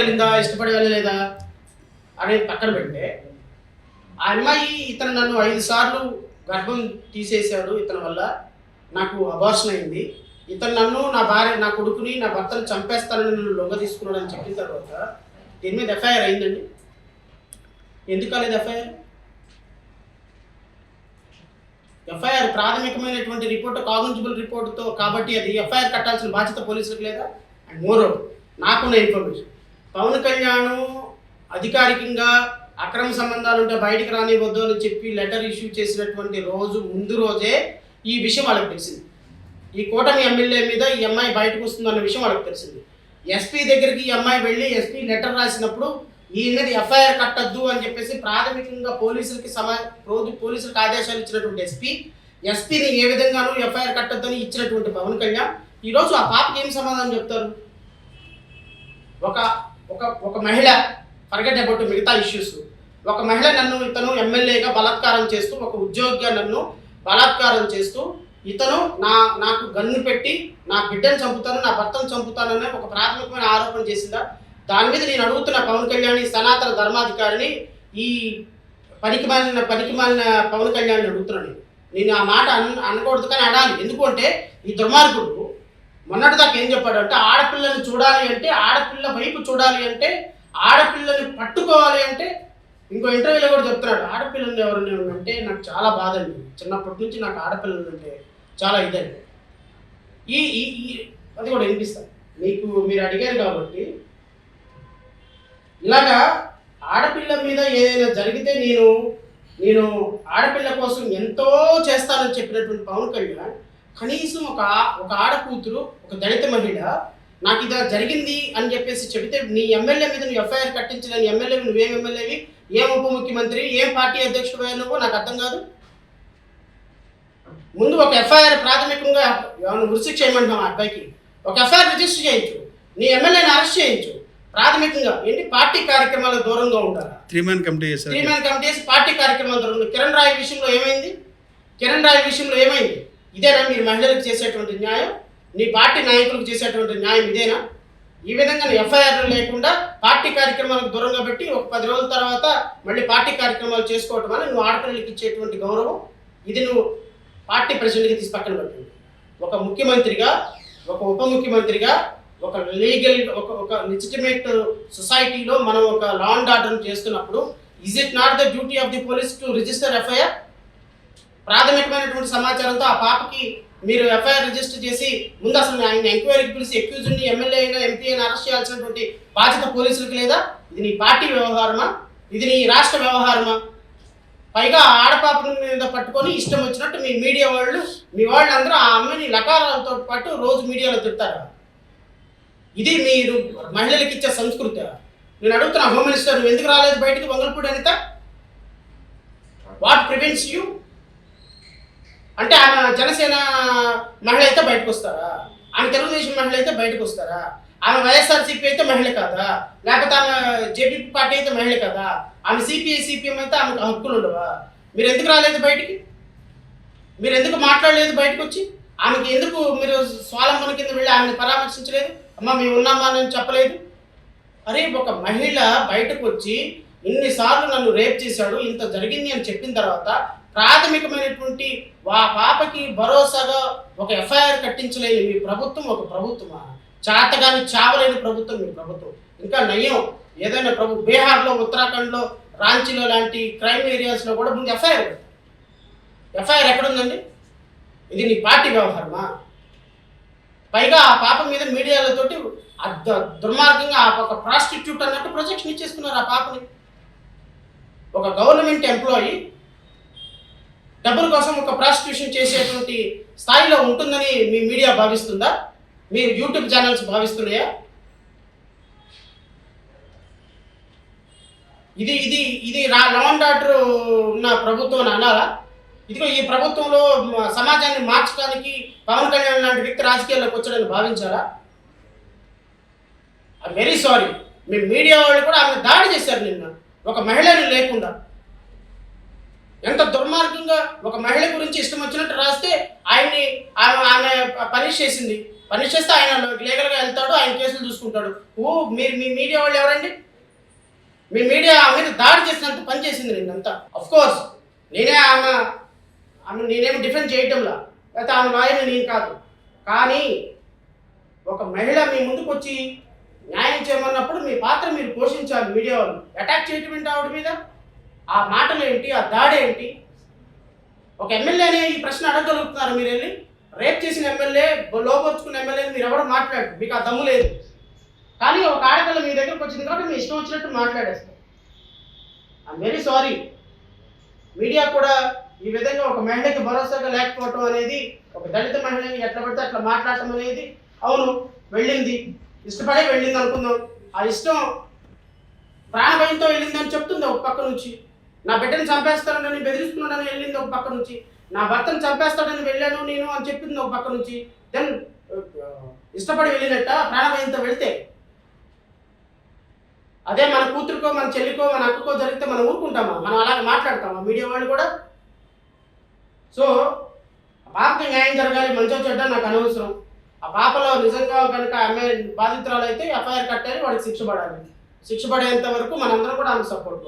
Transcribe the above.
వెళ్ళిందా, ఇష్టపడి వెళ్ళలేదా అనేది పక్కన పెడితే, ఆ అమ్మాయి ఇతను నన్ను 5 సార్లు గర్భం తీసేశాడు, ఇతని వల్ల నాకు అబార్షన్ అయింది, ఇతను నన్ను, నా భార్య, నా కొడుకుని, నా భర్తను చంపేస్తానని నన్ను లొంగ తీసుకున్నాడు అని చెప్పిన తర్వాత దీని మీద ఎఫ్ఐఆర్ అయిందండి. ఎందుకు కాలేదు ఎఫ్ఐఆర్? ఎఫ్ఐఆర్ ప్రాథమికమైనటువంటి రిపోర్టు, కాగ్నిజబుల్ రిపోర్టుతో, కాబట్టి అది ఎఫ్ఐఆర్ కట్టాల్సిన బాధ్యత పోలీసులకు లేదా? అండ్ మోరోవర్ నాకున్న ఇన్ఫర్మేషన్, పవన్ కళ్యాణ్ అధికారికంగా అక్రమ సంబంధాలు ఉంటే బయటికి రానివ్వద్దు అని చెప్పి లెటర్ ఇష్యూ చేసినటువంటి ముందు రోజే ఈ విషయం వాళ్ళకి తెలిసింది. ఈ కూటమి ఎమ్మెల్యే మీద ఈ అమ్మాయి బయటకు వస్తుందన్న విషయం వాళ్ళకి తెలిసింది. ఎస్పీ దగ్గరికి ఈ అమ్మాయి వెళ్ళి ఎస్పీ లెటర్ రాసినప్పుడు ఈ మీద ఎఫ్ఐఆర్ కట్టద్దు అని చెప్పేసి ప్రాథమికంగా పోలీసులకు ఆదేశాలు ఇచ్చినటువంటి ఎస్పీని ఏ విధంగానూ ఎఫ్ఐఆర్ కట్టద్దు అని ఇచ్చినటువంటి పవన్ కళ్యాణ్ ఈరోజు ఆ పాపకి ఏం సమాధానం చెప్తారు? ఒక మహిళ, ఫర్గెట్ అబౌట్ మిగతా ఇష్యూస్, ఒక మహిళ ఇతను ఎమ్మెల్యేగా బలాత్కారం చేస్తూ, ఒక ఉద్యోగిగా నన్ను బలాత్కారం చేస్తూ, ఇతను నాకు గన్ను పెట్టి నా బిడ్డను చంపుతాను, నా భర్తను చంపుతానని ఒక ప్రాథమికమైన ఆరోపణ చేసిందా? దాని మీద నేను అడుగుతున్న పవన్ కళ్యాణ్, సనాతన ధర్మాధికారిని, ఈ పనికిమాలిన పవన్ కళ్యాణ్ని అడుగుతున్నాను. నేను ఆ మాట అనకూడదు కానీ అనాలి. ఎందుకంటే ఈ దుర్మార్గుడు మొన్నటిదాకా ఏం చెప్పాడంటే, ఆడపిల్లని చూడాలి అంటే, ఆడపిల్ల వైపు చూడాలి అంటే, ఆడపిల్లని పట్టుకోవాలి అంటే, ఇంకో ఇంటర్వ్యూలో కూడా చెప్తున్నాడు, ఆడపిల్లలు ఎవరైనా అంటే నాకు చాలా బాధ అండి, చిన్నప్పటి నుంచి నాకు ఆడపిల్లలు అంటే చాలా ఇదండి. అది కూడా వినిపిస్తాను మీరు అడిగారు కాబట్టి. ఇలాగా ఆడపిల్ల మీద ఏదైనా జరిగితే నేను ఆడపిల్ల కోసం ఎంతో చేస్తానని చెప్పినటువంటి పవన్ కళ్యాణ్ కనీసం ఒక ఆడకూతురు, ఒక దళిత మహిళ నాకు ఇది జరిగింది అని చెప్పేసి చెబితే, నీ ఎమ్మెల్యే మీద నువ్వు ఎఫ్ఐఆర్ కట్టించలేని ఎమ్మెల్యే నువ్వేం ఎమ్మెల్యేవి, ఏం ఉప ముఖ్యమంత్రి, ఏం పార్టీ అధ్యక్షుడు నువ్వు? నాకు అర్థం కాదు. ముందు ఒక ఎఫ్ఐఆర్ ప్రాథమికంగా ఉరిశిక్ష చేయమంటున్నావు, ఆ అబ్బాయికి ఒక ఎఫ్ఐఆర్ రిజిస్టర్ చేయించు, నీ ఎమ్మెల్యేని అరెస్ట్ చేయించు. ప్రాథమికంగా ఏంటి, పార్టీ కార్యక్రమాలకు దూరంగా ఉండాలి. 3 man కమిటీ చేసి పార్టీ కార్యక్రమాల దూరంగా. కిరణ్ రాయ్ విషయంలో ఏమైంది? ఇదేనా మీరు మహిళలకు చేసేటువంటి న్యాయం? నీ పార్టీ నాయకులకు చేసేటువంటి న్యాయం ఇదేనా? ఈ విధంగా ఎఫ్ఐఆర్ లేకుండా పార్టీ కార్యక్రమాలకు దూరంగా పెట్టి ఒక 10 రోజుల తర్వాత మళ్ళీ పార్టీ కార్యక్రమాలు చేసుకోవటం వల్ల నువ్వు ఆడపిల్లలకి ఇచ్చేటువంటి గౌరవం ఇది నువ్వు పార్టీ ప్రెసిడెంట్కి తీసి పక్కన పెట్టింది. ఒక ముఖ్యమంత్రిగా, ఒక ఉప ముఖ్యమంత్రిగా, ఒక లీగల్, ఒక లెజిటిమేట్ సొసైటీలో మనం ఒక లా అండ్ ఆర్డర్ చేస్తున్నప్పుడు is it not the duty of the police to register FIR? ప్రాథమికమైనటువంటి సమాచారంతో ఆ పాపకి మీరు ఎఫ్ఐఆర్ రిజిస్టర్ చేసి ముందు అసలు ఆయన ఎంక్వైరీకి పిలిచి అక్యూజ్డ్ని, ఎమ్మెల్యే అయినా ఎంపీ అయినా అరెస్ట్ చేయాల్సినటువంటి బాధ్యత పోలీసులకు లేదా? ఇది నీ పార్టీ వ్యవహారమా? ఇది నీ రాష్ట్ర వ్యవహారమా? పైగా ఆడపాప మీద పట్టుకొని ఇష్టం వచ్చినట్టు మీ మీడియా వాళ్ళు, మీ వాళ్ళందరూ ఆ అమ్మాయిని లకారాలతో పాటు రోజు మీడియాలో తిడతారు. ఇది మీరు మహిళలకు ఇచ్చే సంస్కృతి. నేను అడుగుతున్నా, హోమ్ మినిస్టర్ నువ్వు ఎందుకు రాలేదు బయటకు? Vangalapudi Anitha, what prevents you? అంటే ఆమె జనసేన మహిళ అయితే బయటకు వస్తారా? ఆమె తెలుగుదేశం మహిళ అయితే బయటకు వస్తారా? ఆమె వైఎస్ఆర్సీపీ అయితే మహిళ కాదా? లేకపోతే ఆమె జేపీపీ పార్టీ అయితే మహిళ కాదా? ఆమె సిపిఎం అయితే ఆమెకు హక్కులు ఉండవా? మీరు ఎందుకు రాలేదు బయటికి? మీరు ఎందుకు మాట్లాడలేదు బయటకు వచ్చి? ఆమెకి ఎందుకు మీరు స్వాలంబన కింద వెళ్ళి ఆమెను పరామర్శించలేదు? అమ్మ మేము ఉన్నామా అని చెప్పలేదు? అరే, ఒక మహిళ బయటకు వచ్చి ఇన్నిసార్లు నన్ను రేప్ చేశాడు, ఇంత జరిగింది అని చెప్పిన తర్వాత ప్రాథమికమైనటువంటి పాపకి భరోసాగా ఒక ఎఫ్ఐఆర్ కట్టించలేని మీ ప్రభుత్వం ఒక ప్రభుత్వమా? చాతగాని చావలేని ప్రభుత్వం మీ ప్రభుత్వం. ఇంకా నయం, ఏదైనా బీహార్లో, ఉత్తరాఖండ్లో, రాంచీలో లాంటి క్రైమ్ ఏరియాస్లో కూడా ముందు ఎఫ్ఐఆర్ ఎక్కడుందండి? ఇది నీ పార్టీ వ్యవహారమా? పైగా ఆ పాప మీద మీడియాలతోటి దుర్మార్గంగా ఒక ప్రాస్టిట్యూట్ అన్నట్టు ప్రొజెక్షన్ ఇచ్చేసుకున్నారు ఆ పాపని. ఒక గవర్నమెంట్ ఎంప్లాయీ డబ్బుల కోసం ఒక ప్రాస్టిట్యూషన్ చేసేటువంటి స్థాయిలో ఉంటుందని మీ మీడియా భావిస్తుందా? మీరు యూట్యూబ్ ఛానల్స్ భావిస్తున్నాయా? ఇది లా అండ్ ఆర్డర్ ఉన్న ప్రభుత్వం అనాలా? ఇదిగో ఈ ప్రభుత్వంలో సమాజాన్ని మార్చడానికి పవన్ కళ్యాణ్ లాంటి వ్యక్తి రాజకీయాల్లోకి వచ్చాడని భావించారా? I very sorry. మీ మీడియా వాళ్ళు కూడా ఆమె దాడి చేశారు నిన్న, ఒక మహిళని లేకుండా. ఎంత దుర్మార్గంగా ఒక మహిళ గురించి ఇష్టం వచ్చినట్టు రాస్తే ఆమె పనిష్ చేసింది పనిష్ చేస్తే ఆయన లీగల్గా వెళ్తాడు, ఆయన కేసులు చూసుకుంటాడు. మీరు మీ మీడియా వాళ్ళు ఎవరండి? మీ మీడియా మీద దాడి చేసినంత పని చేసింది నిన్నంతా. అఫ్ కోర్స్ నేనేమి డిఫెండ్ చేయటంలా, లేకపోతే ఆమె లాయర్ని నేను కాదు. కానీ ఒక మహిళ మీ ముందుకు వచ్చి న్యాయం చేయమన్నప్పుడు మీ పాత్ర మీరు పోషించాలి. మీడియా వాళ్ళు అటాక్ చేయటం ఏంటి ఆవిడ మీద? ఆ మాటలు ఏంటి? ఆ దాడి ఏంటి? ఒక ఎమ్మెల్యేనే ఈ ప్రశ్న అడగగలుగుతున్నారు మీరు వెళ్ళి? రేప్ చేసిన ఎమ్మెల్యే, లోపరుచుకున్న ఎమ్మెల్యేని మీరు ఎవరు మాట్లాడు, మీకు ఆ దమ్ము లేదు. కానీ ఒక ఆడపిల్ల మీ దగ్గరకు వచ్చింది కాబట్టి మీ ఇష్టం వచ్చినట్టు మాట్లాడేస్తారు. I'm very sorry. మీడియా కూడా ఈ విధంగా ఒక మహిళకి భరోసాగా లేకపోవటం అనేది, ఒక దళిత మహిళని ఎట్లా పడితే అట్లా మాట్లాడటం అనేది, అవును వెళ్ళింది, ఇష్టపడే వెళ్ళింది అనుకుందాం. ఆ ఇష్టం ప్రాణభయంతో వెళ్ళిందని చెప్తుంది ఒక పక్క నుంచి. నా బిడ్డని చంపేస్తానని బెదిరిస్తున్నాడని వెళ్ళింది ఒక పక్క నుంచి. నా భర్తను చంపేస్తాడని వెళ్ళాను నేను అని చెప్పింది ఒక పక్క నుంచి. దెన్ ఇష్టపడి వెళ్ళినట్ట ప్రాణభయంతో వెళ్తే? అదే మన కూతురికో, మన చెల్లికో, మన అక్కకో జరిగితే మనం ఊరుకుంటామా? మనం అలాగే మాట్లాడతామా మీడియా వాళ్ళు కూడా? సో ఆ పాపకి న్యాయం జరగాలి, మంచో చెడ్డ నాకు అనవసరం. ఆ పాపలో నిజంగా కనుక ఆమె బాధితురాలు అయితే ఎఫ్ఐఆర్ కట్టాలి, వాడికి శిక్ష పడాలి. శిక్ష పడేంత వరకు మనందరం కూడా ఆమెకు సపోర్ట్